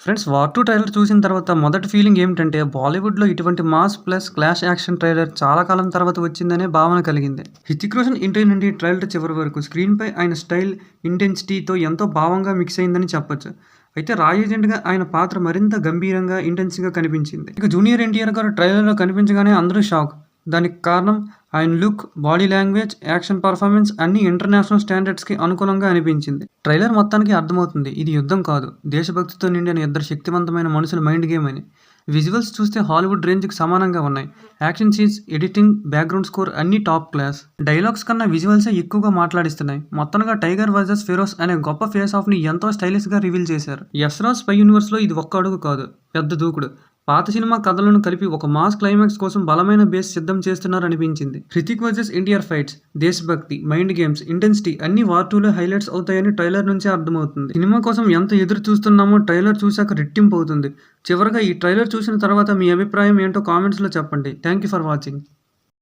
Friends 'war 2' trailer చూసిన తర్వాత మొదటి ఫీలింగ్ ఏమిటంటే, బాలీవుడ్‌లో ఇటువంటి mass plus clash action trailer చాలా కాలం తర్వాత వచ్చిందనే భావన కలిగింది. హృతిక్ రోషన్ ఎంట్రీ నుండి ట్రైలర్ చివరి వరకు స్క్రీన్‌పై ఆయన స్టైల్, ఇంటెన్సిటీతో ఎంతో భావంగా మిక్స్ అయిందని చెప్పొచ్చు. అయితే 'రా ఏజెంట్'గా ఆయన పాత్ర మరింత గంభీరంగా, ఇంటెన్స్‌గా కనిపించింది. ఇక జూనియర్ ఎన్టీఆర్ గారు ట్రైలర్‌లో కనిపించగానే అందరూ షాక్. దానికి కారణం ఆయన look, body language, action performance అన్నీ ఇంటర్నేషనల్ స్టాండర్డ్స్‌కి అనుకూలంగా అనిపించింది. ట్రైలర్ మొత్తానికి అర్థమవుతుంది ఇది యుద్ధం కాదు, దేశభక్తితో నిండిన ఇద్దరు శక్తివంతమైన మనుషుల మైండ్ గేమ్ అని. విజువల్స్ చూస్తే హాలీవుడ్ రేంజ్‌కి సమానంగా ఉన్నాయి. Action scenes, editing, background score అన్నీ టాప్ క్లాస్. డైలాగ్స్ కన్నా విజువల్సే ఎక్కువగా మాట్లాడిస్తున్నాయి. మొత్తంగా 'టైగర్ వర్సెస్ ఫెరోస్' అనే గొప్ప ఫేస్ ఆఫ్‌ని ఎంతో స్టైలిష్‌గా రివీల్ చేశారు. 'యస్ రాజ్ స్పై యూనివర్స్'లో ఇది ఒక్క అడుగు కాదు, పెద్ద దూకుడు. పాత సినిమా కథలను కలిపి ఒక మాస్ క్లైమాక్స్ కోసం బలమైన బేస్ సిద్ధం చేస్తున్నారనిపించింది. హృతిక్ వర్సెస్ ఎన్టీఆర్ ఫైట్స్, దేశభక్తి, మైండ్ గేమ్స్, ఇంటెన్సిటీ అన్నీ వార్ 2లో హైలైట్స్ అవుతాయని ట్రైలర్ నుంచే అర్థమవుతుంది. సినిమా కోసం ఎంత ఎదురు చూస్తున్నామో ట్రైలర్ చూశాక రెట్టింపు అవుతుంది. చివరగా ఈ ట్రైలర్ చూసిన తర్వాత మీ అభిప్రాయం ఏంటో కామెంట్స్‌లో చెప్పండి. Thank you for watching.